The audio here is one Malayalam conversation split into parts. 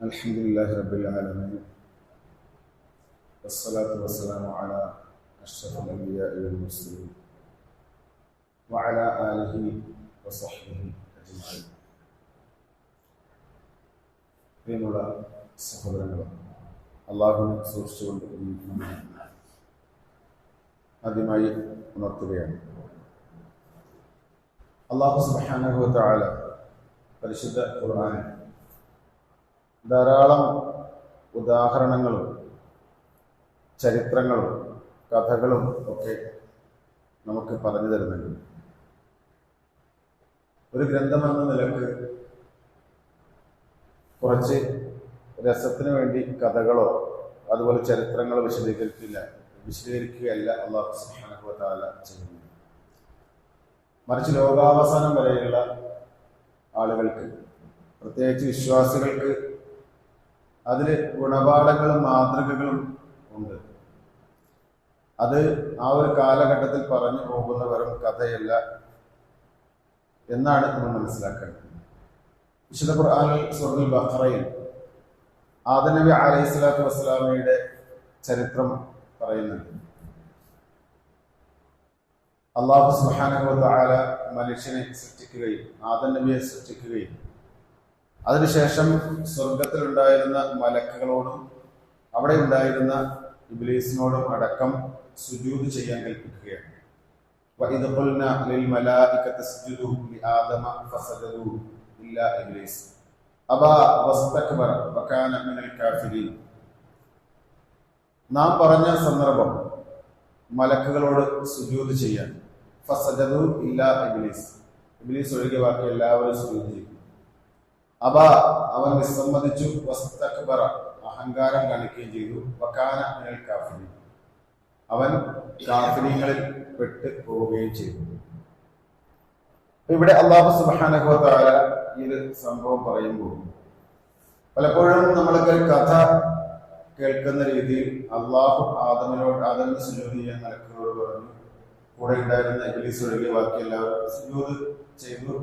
الحمد لله رب العالمين والصلاة والسلام على أشرف الأنبياء والمرسلين وعلى آله وصحبه أجمعين. പ്രിയമുള്ള സഹോദരങ്ങളെ, അള്ളാഹുവിനെ സൂക്ഷിച്ചുകൊണ്ട് ആദ്യമായി ഉണർത്തുകയാണ്. അള്ളാഹു സുബ്ഹാനഹു വ തആല പരിശുദ്ധ ഖുർആനിൽ ധാരാളം ഉദാഹരണങ്ങളും ചരിത്രങ്ങളും കഥകളും ഒക്കെ നമുക്ക് പറഞ്ഞു തരുന്നുണ്ട്. ഒരു ഗ്രന്ഥമെന്ന നിലക്ക് കുറച്ച് രസത്തിന് വേണ്ടി കഥകളോ അതുപോലെ ചരിത്രങ്ങളോ വിശദീകരിക്കുകയല്ല അല്ലാഹു സുബ്ഹാനഹു വ തആല ചെയ്യുന്നത്. മറിച്ച് ലോകാവസാനം വരെയുള്ള ആളുകൾക്ക്, പ്രത്യേകിച്ച് വിശ്വാസികൾക്ക്, അതിൽ ഗുണപാഠങ്ങളും മാതൃകകളും ഉണ്ട്. അത് ആ ഒരു കാലഘട്ടത്തിൽ പറഞ്ഞു പോകുന്ന വെറും കഥയല്ല എന്നാണ് നമ്മൾ മനസ്സിലാക്കേണ്ടത്. വിശുദ്ധ ഖുർആനിൽ സൂറത്തുൽ ബഖറയിൽ ആദം നബി അലൈഹിസ്സലാത്തു വസ്സലാമയുടെ ചരിത്രം പറയുന്നുണ്ട്. അല്ലാഹു സുബ്ഹാനഹു വ തആല മനുഷ്യനെ സൃഷ്ടിക്കുകയും ആദം നബിയെ സൃഷ്ടിക്കുകയും അതിനുശേഷം സ്വർഗത്തിലുണ്ടായിരുന്ന മലക്കുകളോടും അവിടെ ഉണ്ടായിരുന്ന ഇബ്ലീസിനോടും അടക്കം സുജൂദ് ചെയ്യാൻ കൽപ്പിക്കുകയാണ്. വഇദ് ഖുൽനാ ലിൽ മലായികതി ഇസ്ജുദൂ ലിആദമ ഫസജദൂ ഇല്ലാ ഇബ്ലീസ് അബാ വസ്തക്ബറ വകാന മിനൽ കാഫിരീൻ. നാം പറഞ്ഞ സന്ദർഭം മലക്കുകളോട് സുജൂദ് ചെയ്യാൻ, ഫസജദൂ ഇല്ലാ ഇബ്ലീസ്, ഇബ്ലീസ് ഒഴികെ ബാക്കി എല്ലാവരും സുജൂദ് ചെയ്തു. അബ, അവൻ വിസമ്മതിച്ചു, വസ്തക്ബറ, അഹങ്കാരം കാണിക്കുകയും ചെയ്തു, വകാന മിനൽ കാഫിരീൻ, അവൻ കാഫിരീങ്ങളിൽ പെട്ട് പോവുകയും ചെയ്തു. ഇവിടെ അല്ലാഹു സുബ്ഹാനഹു വ തആല ഈ ഒരു സംഭവം പറയുമ്പോൾ പലപ്പോഴും നമ്മളൊക്കെ കഥ കേൾക്കുന്ന രീതിയിൽ അള്ളാഹു ആദമിന് സുജൂദ് ചെയ്യാൻ മലക്കുകളോട് പറഞ്ഞു, കൂടെ ഉണ്ടായിരുന്ന ഇബ്ലീസ് ഒഴികെ ബാക്കി എല്ലാവരും സുജൂദ് ചെയ്തു,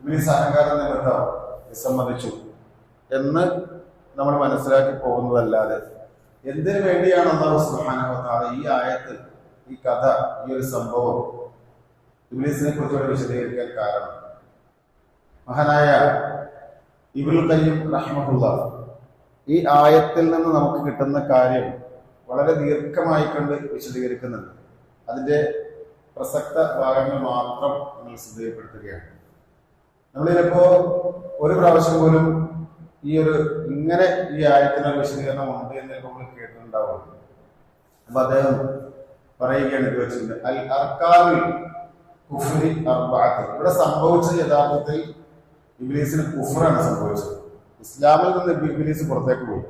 ഇബ്ലീസ് അഹങ്കാരം നിമിത്തം വിസമ്മതിച്ചു എന്ന് നമ്മൾ മനസ്സിലാക്കി പോകുന്നതല്ലാതെ എന്തിനു വേണ്ടിയാണ് അല്ലാഹു സുബ്ഹാനഹു വ തആല ഈ ആയത്ത്, ഈ കഥ, ഈ ഒരു സംഭവം ഇബ്ലീസിനെ കുറിച്ചുകൂടെ വിശദീകരിക്കാൻ കാരണം? മഹാനായ ഇബ്നുൽ ഖയ്യിം റഹിമഹുല്ലാഹ് ഈ ആയത്തിൽ നിന്ന് നമുക്ക് കിട്ടുന്ന കാര്യം വളരെ ദീർഘമായി കൊണ്ട് വിശദീകരിക്കുന്നുണ്ട്. അതിന്റെ പ്രസക്ത ഭാഗങ്ങൾ മാത്രം നമ്മൾ ശ്രദ്ധയിൽപ്പെടുത്തുകയാണ്. നമ്മളിതിപ്പോ ഒരു പ്രാവശ്യം പോലും ഇങ്ങനെ ഈ ആയത്തിനൊരു വിശദീകരണം ഉണ്ട് എന്ന് നമ്മൾ കേട്ടിട്ടുണ്ടാവുള്ളൂ. അപ്പൊ അദ്ദേഹം പറയുകയാണ് ഇത് വെച്ചിട്ടുണ്ട്, അൽ അർക്കാനുൽ കുഫ്രി അർബഅത്ത്. ഇവിടെ സംഭവിച്ചത് യഥാർത്ഥത്തിൽ ഇബ്ലീസിന് കുഫ്റാണ് സംഭവിച്ചത്. ഇസ്ലാമിൽ നിന്ന് ഇബ്ലീസ് പുറത്തേക്ക് പോയി.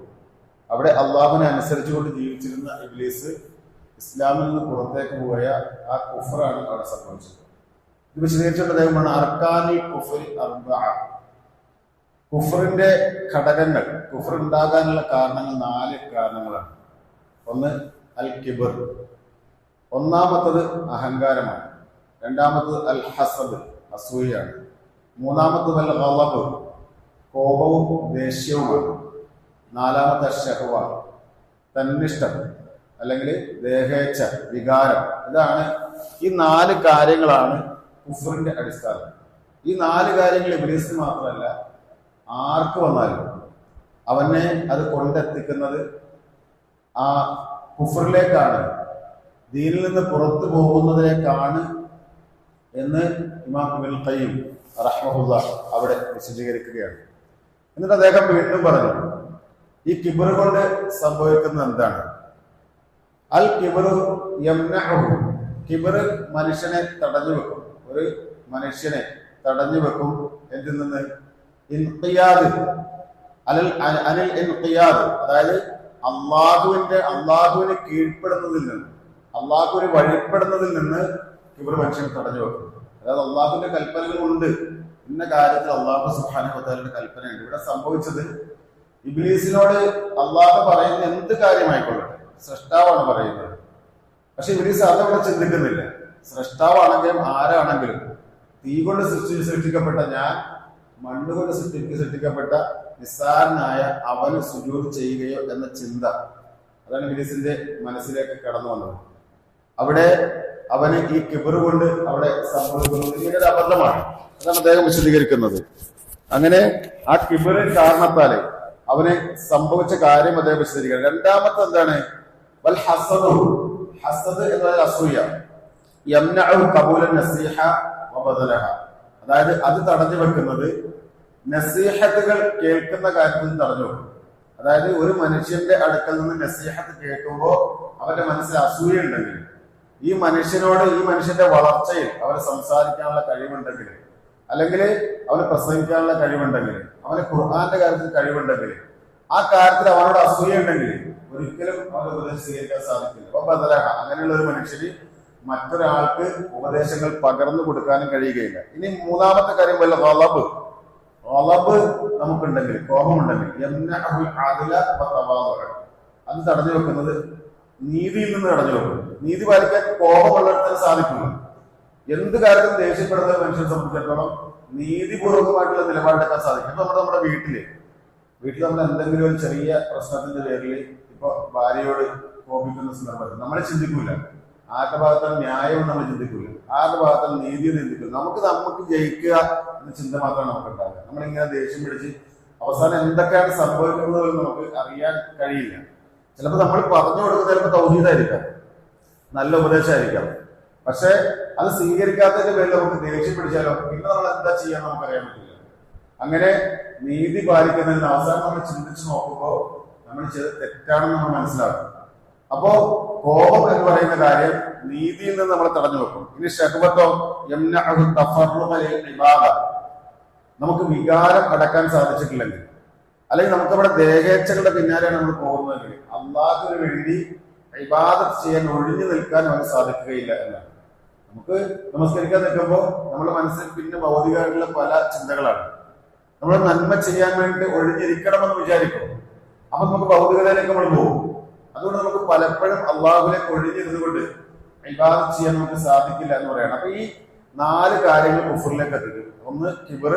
അവിടെ അള്ളാഹുവിനെ അനുസരിച്ചുകൊണ്ട് ജീവിച്ചിരുന്ന ഇബ്ലീസ് ഇസ്ലാമിൽ നിന്ന് പുറത്തേക്ക് പോയ ആ കുഫ്റാണ് അവിടെ സംഭവിച്ചത്. ഇത് വിശദീകരിച്ചുകൊണ്ട് അദ്ദേഹമാണ് അർക്കാനുൽ കുഫ്രി അർബഅ, കുഫറിന്റെ ഘടകങ്ങൾ, കുഫർ ഉണ്ടാകാനുള്ള കാരണങ്ങൾ 4 കാരണങ്ങളാണ്. ഒന്ന് അൽ കിബർ, ഒന്നാമത്തത് അഹങ്കാരമാണ്. രണ്ടാമത്തത് അൽ ഹസദ്, അസൂയാണ്. മൂന്നാമത്തത് അൽ ഗളബ്, കോപവും ദേഷ്യവുമാണ്. നാലാമത്തെ ഷഹ്വ, തന്നിഷ്ടം അല്ലെങ്കിൽ ദേഹേച്ഛ, വികാരം. ഇതാണ് ഈ 4 കാര്യങ്ങളാണ് കുഫറിന്റെ അടിസ്ഥാനം. ഈ 4 കാര്യങ്ങൾ ഇബ്ലീസിന് മാത്രമല്ല ആർക്ക് വന്നാലും അവനെ അത് കൊണ്ടെത്തിക്കുന്നത് ആ കുഫറിലേക്കാണ്, ദീനിൽ നിന്ന് പുറത്തു പോകുന്നതിലേക്കാണ് എന്ന് ഇമാം ഇബ്നുൽ ഖയ്യിം റഹിമഹുല്ലാഹ് അവിടെ വിശദീകരിക്കുകയാണ്. എന്നിട്ട് അദ്ദേഹം വീണ്ടും പറഞ്ഞു, ഈ കിബർ കൊണ്ട് സംഭവിക്കുന്നത് എന്താണ്? അൽ കിബറു യംനഉഹു, കിബർ മനുഷ്യനെ തടഞ്ഞു വെക്കും. ഒരു മനുഷ്യനെ തടഞ്ഞു വെക്കും എന്തിൽ നിന്ന്? ഇൻഖിയാദ് അനിൽ ഇൻഖിയാദ്, അതായത് അള്ളാഹുവിന് കീഴ്പ്പെടുന്നതിൽ നിന്ന്, അള്ളാഹുവിന് വഴിപ്പെടുന്നതിൽ നിന്ന് കിബർ മനുഷ്യനെ തടഞ്ഞു വെക്കും. അതായത് അള്ളാഹുവിന്റെ കൽപ്പനകളുണ്ട്, ഇന്ന കാര്യത്തിൽ അള്ളാഹു സുബ്ഹാനഹു വ തആലയുടെ കൽപ്പനയുണ്ട്. ഇവിടെ സംഭവിച്ചത് ഇബ്ലീസിനോട് അള്ളാഹു പറയുന്ന എന്ത് കാര്യമായിക്കൊള്ളട്ടെ, സൃഷ്ടാവാണ് പറയുന്നത്, പക്ഷെ ഇബ്ലീസ് അതവിടെ ചിന്തിക്കുന്നില്ല. സൃഷ്ടാവാണെങ്കിലും ആരാണെങ്കിലും തീ കൊണ്ട് സൃഷ്ടിക്കപ്പെട്ട ഞാൻ മണ്ണുകൊണ്ട് സൃഷ്ടിക്കപ്പെട്ട നിസ്സാരനായ അവന് സുജൂദ് ചെയ്യുകയോ എന്ന ചിന്ത, അതാണ് ഇബ്ലീസിന്റെ മനസ്സിലേക്ക് കടന്നു വന്നത്. അവിടെ അവന് ഈ കിബർ കൊണ്ട് അവിടെ സംഭവിക്കുന്നത് ഇങ്ങനൊരു അബദ്ധമാണ്. അതാണ് അദ്ദേഹം വിശദീകരിക്കുന്നത്. അങ്ങനെ ആ കിബർ കാരണത്താല് അവന് സംഭവിച്ച കാര്യം അദ്ദേഹം വിശദീകരിക്കുന്നത്. രണ്ടാമത്തെ എന്താണ്? വൽ ഹസദു, ഹസദ് എന്നത് അസൂയ. യംനഉ ഖബൂല നസീഹ വബദലഹ, അതായത് അത് തടഞ്ഞു വെക്കുന്നത് നസീഹത്തുകൾ കേൾക്കുന്ന കാര്യത്തിൽ നിന്ന് തടഞ്ഞു വെക്കും. അതായത് ഒരു മനുഷ്യന്റെ അടുക്കൽ നിന്ന് നസീഹത്ത് കേൾക്കുമ്പോൾ അവന്റെ മനസ്സിൽ അസൂയ ഉണ്ടെങ്കിൽ, ഈ മനുഷ്യനോട് ഈ മനുഷ്യന്റെ വളർച്ചയിൽ അവന് സംസാരിക്കാനുള്ള കഴിവുണ്ടെങ്കിൽ, അല്ലെങ്കിൽ അവന് പ്രസംഗിക്കാനുള്ള കഴിവുണ്ടെങ്കിൽ, അവന് ഖുർആന്റെ കാര്യത്തിൽ കഴിവുണ്ടെങ്കിൽ, ആ കാര്യത്തിൽ അവനോട് അസൂയ ഉണ്ടെങ്കിൽ ഒരിക്കലും അവന് ഉപദേശം സ്വീകരിക്കാൻ സാധിക്കില്ല. അപ്പൊ ബദലഹ, അങ്ങനെയുള്ള ഒരു മനുഷ്യന് മറ്റൊരാൾക്ക് ഉപദേശങ്ങൾ പകർന്നു കൊടുക്കാനും കഴിയുകയില്ല. ഇനി മൂന്നാമത്തെ കാര്യം വല്ല ഗളബ്, ഗളബ് നമുക്കുണ്ടെങ്കിൽ, കോപമുണ്ടെങ്കിൽ, അത് തടഞ്ഞു വെക്കുന്നത് നീതിയിൽ നിന്ന് തടഞ്ഞു വെക്കുന്നു. നീതി പാലിക്കാൻ കോപമുള്ളിടത്തിന് സാധിക്കില്ല. എന്ത് കാര്യത്തിലും ദേഷ്യപ്പെടുന്ന മനുഷ്യനെ സംബന്ധിച്ചിടത്തോളം നീതിപൂർവകമായിട്ടുള്ള നിലപാടെടുക്കാൻ സാധിക്കും. ഇപ്പൊ നമ്മുടെ വീട്ടിൽ നമ്മൾ എന്തെങ്കിലും ഒരു ചെറിയ പ്രശ്നത്തിന്റെ പേരിൽ ഇപ്പൊ ഭാര്യയോട് കോപിക്കുന്ന സന്ദർഭത്തിൽ നമ്മൾ ചിന്തിക്കൂല ആരുടെ ഭാഗത്താണ് ന്യായം, നമ്മൾ ചിന്തിക്കൂല ആരുടെ ഭാഗത്താണ് നീതി ചിന്തിക്കില്ല. നമുക്ക് ജയിക്കുക എന്ന ചിന്ത മാത്രമാണ് നമുക്ക് ഉണ്ടാകുക. നമ്മളിങ്ങനെ ദേഷ്യം പിടിച്ച് അവസാനം എന്തൊക്കെയാണ് സംഭവിക്കുന്നത് നമുക്ക് അറിയാൻ കഴിയില്ല. ചിലപ്പോൾ നമ്മൾ പറഞ്ഞു കൊടുക്കുന്നത് ചിലപ്പോൾ തൗഹീദായിരിക്കാം, നല്ല ഉപദേശമായിരിക്കാം. പക്ഷെ അത് സ്വീകരിക്കാത്തതിന്റെ പേരിൽ നമുക്ക് ദേഷ്യം പിടിച്ചാലോ പിന്നെ നമ്മൾ എന്താ ചെയ്യാൻ നമുക്കറിയാൻ പറ്റില്ല. അങ്ങനെ നീതി പാലിക്കുന്നതിന് അവസാനം നമ്മൾ ചിന്തിച്ച് നോക്കുമ്പോൾ നമ്മൾ ചെയ്ത് തെറ്റാണെന്ന് നമ്മൾ മനസ്സിലാക്കും. അപ്പോ കോപം എന്ന് പറയുന്ന കാര്യം നീതിയിൽ നിന്ന് നമ്മൾ തടഞ്ഞു വെക്കും. ഇനി ഷഹ്വത്തോ നമുക്ക് വികാരം അടക്കാൻ സാധിച്ചിട്ടില്ലെങ്കിൽ, അല്ലെങ്കിൽ നമുക്ക് നമ്മുടെ ദേഹേച്ഛകളുടെ പിന്നാലെയാണ് നമ്മൾ പോകുന്നതെങ്കിൽ അള്ളാഹുവിന് വേണ്ടി ഇബാദത്ത് ചെയ്യാൻ ഒഴിഞ്ഞു നിൽക്കാൻ അവന് സാധിക്കുകയില്ല എന്നാണ്. നമുക്ക് നമസ്കരിക്കാൻ നിൽക്കുമ്പോൾ നമ്മുടെ മനസ്സിൽ പിന്നെ ഭൗതികമായിട്ടുള്ള പല ചിന്തകളാണ്. നമ്മൾ നന്മ ചെയ്യാൻ വേണ്ടി ഒഴിഞ്ഞിരിക്കണമെന്ന് വിചാരിക്കും. അപ്പൊ നമുക്ക് ഭൗതികതയിലേക്ക് നമ്മൾ പോകും. അതുകൊണ്ട് നമുക്ക് പലപ്പോഴും അള്ളാഹുവിലേക്ക് ഒഴിഞ്ഞിരുന്നുകൊണ്ട് ഇബാദത്ത് ചെയ്യാൻ നമുക്ക് സാധിക്കില്ല എന്ന് പറയണം. അപ്പൊ ഈ 4 കാര്യങ്ങൾ കുഫറിലേക്ക് എത്തിക്കും. ഒന്ന് കിബർ,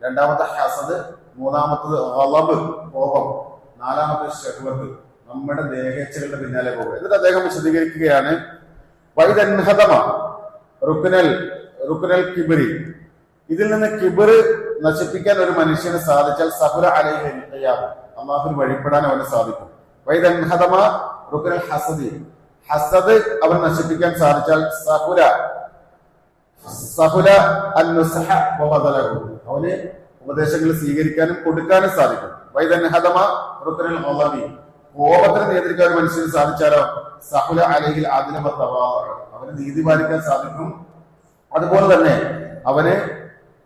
രണ്ടാമത്തെ ഹസദ്, മൂന്നാമത്തത് ഗളബ് കോപം, നാലാമത്തെ ഷഹ്വത്ത് നമ്മുടെ ദേഹേച്ഛകളുടെ പിന്നാലെ പോകുക. എന്നിട്ട് അദ്ദേഹം വിശദീകരിക്കുകയാണ് വൈദൻഹദമ റുക്നൽ കിബരി, ഇതിൽ നിന്ന് കിബർ നശിപ്പിക്കാൻ ഒരു മനുഷ്യന് സാധിച്ചാൽ സഹുല അലൈഹി ഖിയാം, അല്ലാഹുവിന് വഴിപ്പെടാൻ അവന് സാധിക്കും. വൈദൻഹദമ റുക്നൽ ഹസദി, ഹസദ് അവൻ നശിപ്പിക്കാൻ സാധിച്ചാൽ സഹുല അൻ-നുസ്ഹ വബദലഹു, അവന് ഉപദേശങ്ങൾ സ്വീകരിക്കാനും കൊടുക്കാനും സാധിക്കും. വൈദൻഹദമ റുക്നൽ ഗളബി, കോപത്തിന് നിയന്ത്രിക്കാൻ ഒരു മനുഷ്യന് സാധിച്ചാലോ സഹുല അലൈഹിൽ അദ്ല വതവാദു, അവന് നീതി പാലിക്കാൻ സാധിക്കും. അതുപോലെ തന്നെ അവന്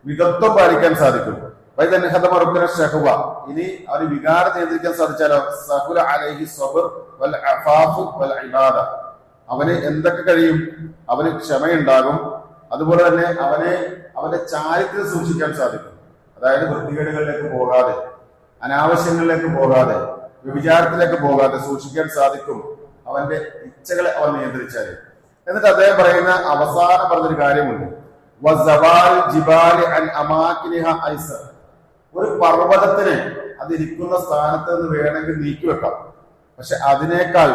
മിതത്വം പാലിക്കാൻ സാധിക്കും. വൈദൻഹദമ റുക്നൽ ഷഹ്വ, ഇനി അവന് വികാരം നിയന്ത്രിക്കാൻ സാധിച്ചാലോ സഹുല അലൈഹി സ്വബ്ർ വൽ അഫാഫ് വൽ ഇബാദ, അവന് എന്തൊക്കെ കഴിയും? അവന് ക്ഷമയുണ്ടാകും. അതുപോലെ തന്നെ അവന്റെ ചാരിത്രം സൂക്ഷിക്കാൻ സാധിക്കും. അതായത് വൃത്തികേടുകളിലേക്ക് പോകാതെ, അനാവശ്യങ്ങളിലേക്ക് പോകാതെ, വ്യഭിചാരത്തിലേക്ക് പോകാതെ സൂക്ഷിക്കാൻ സാധിക്കും അവന്റെ ഇച്ഛകളെ അവൻ നിയന്ത്രിച്ചാൽ. എന്നിട്ട് അദ്ദേഹം പറയുന്ന അവസാനം പറഞ്ഞൊരു കാര്യമുണ്ട്, ഒരു പർവ്വതത്തിന് അതിരിക്കുന്ന സ്ഥാനത്ത് നിന്ന് വേണമെങ്കിൽ നീക്കി വെക്കാം. പക്ഷെ അതിനേക്കാൾ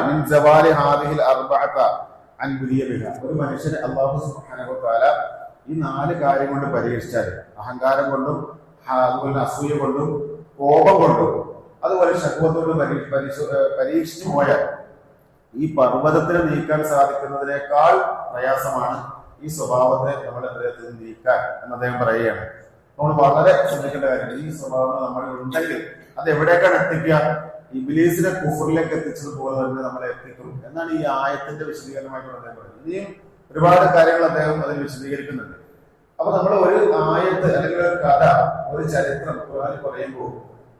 ഒരു മനുഷ്യന് അല്ലാഹു സുബ്ഹാനഹു വ തആല ഈ 4 കാര്യം കൊണ്ട് പരിഹരിച്ചാൽ, അഹങ്കാരം കൊണ്ടും അതുപോലെ അസൂയ കൊണ്ടും കോപം കൊണ്ടും അതുപോലെ ശഹ്വത്തോട് പരീക്ഷിച്ചു പോയാൽ ഈ പർവ്വതത്തിന് നീക്കാൻ സാധിക്കുന്നതിനേക്കാൾ പ്രയാസമാണ് ഈ സ്വഭാവത്തെ നമ്മുടെ ഹൃദയത്തിൽ നിന്ന് നീക്കാൻ എന്ന് അദ്ദേഹം പറയുകയാണ്. നമ്മൾ വളരെ ശ്രദ്ധിക്കേണ്ട കാര്യമാണ്. ഈ സ്വഭാവം നമ്മൾ ഉണ്ടെങ്കിൽ അത് എവിടേക്കാണ് എത്തിക്കുക? ഇബ്ലീസിനെ കുഫറിലേക്ക് എത്തിച്ചതുപോലെ തന്നെ നമ്മളെ എത്തിക്കും എന്നാണ് ഈ ആയത്തിന്റെ വിശദീകരണമായിട്ട് അദ്ദേഹം പറയുന്നത്. ഇനിയും ഒരുപാട് കാര്യങ്ങൾ അദ്ദേഹം അതിൽ വിശദീകരിക്കുന്നുണ്ട്. അപ്പൊ നമ്മൾ ഒരു ആയത്ത് അല്ലെങ്കിൽ ഒരു കഥ, ഒരു ചരിത്രം ഖുർആനിൽ പറയുമ്പോൾ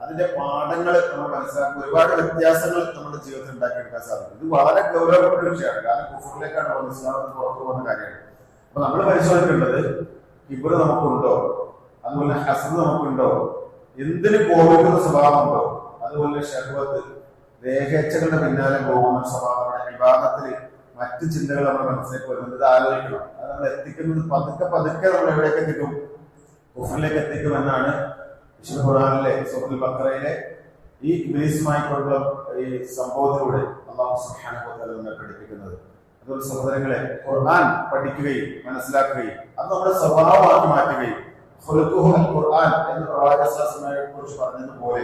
അതിന്റെ പാഠങ്ങൾ നമ്മൾ മനസ്സിലാക്കുമ്പോൾ ഒരുപാട് വ്യത്യാസങ്ങൾ നമ്മുടെ ജീവിതത്തിൽ ഉണ്ടാക്കിയെടുക്കാൻ സാധിക്കും. ഇത് വളരെ ഗൗരവപ്പെട്ട ഒരു വിഷയമാണ്. കാരണം കുഫറിലേക്കാണ് ഇസ്ലാമിന് പുറത്തു പോകുന്ന കാര്യമാണ്. അപ്പൊ നമ്മൾ പരിശോധിക്കേണ്ടത് കിബ്ർ നമുക്കുണ്ടോ, അതുപോലെ ഹസദ് നമുക്കുണ്ടോ, എന്തിന് കോപിക്കുന്ന സ്വഭാവമുണ്ടോ, അതുപോലെ ശഹ്വത്ത് ദേഹേച്ഛകളുടെ പിന്നാലെ പോകുന്ന സ്വഭാവങ്ങളുടെ വിഭാഗത്തിൽ മറ്റു ചിന്തകൾ നമ്മുടെ മനസ്സിലേക്ക് വരുന്നത്. ഇത് ആലോചിക്കണം. അത് നമ്മൾ എത്തിക്കുന്നത് പതുക്കെ നമ്മൾ എവിടേക്ക് എത്തിക്കും? കുഫറിലേക്ക് എത്തിക്കുമെന്നാണ് വിശുദ്ധ ഖുർആനിലെ സൂറത്തുൽ ബഖറയിലെ ഈ ഇബ്ലീസുമായിട്ടുള്ള ഈ സംഭവത്തിലൂടെ അല്ലാഹു സുബ്ഹാനഹു വ തആല നമ്മെ പഠിപ്പിക്കുന്നത്. അതുപോലെ സഹോദരങ്ങളെ, ഖുർആൻ പഠിക്കുകയും മനസ്സിലാക്കുകയും അത് നമ്മുടെ സ്വഭാവമാക്കി മാറ്റുകയും ഖുൽഖുൽ ഖുർആൻ എന്ന് പ്രവാചകനെ കുറിച്ച് പറഞ്ഞതുപോലെ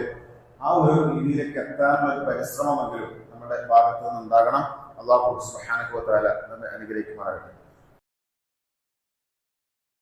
ആ ഒരു രീതിയിലേക്ക് എത്താനുള്ള ഒരു പരിശ്രമമെങ്കിലും നമ്മുടെ ഭാഗത്ത് നിന്ന് ഉണ്ടാകണം. അല്ലാഹു സുബ്ഹാനഹു വ തആല നമ്മെ അനുഗ്രഹിക്കുമാറാകട്ടെ.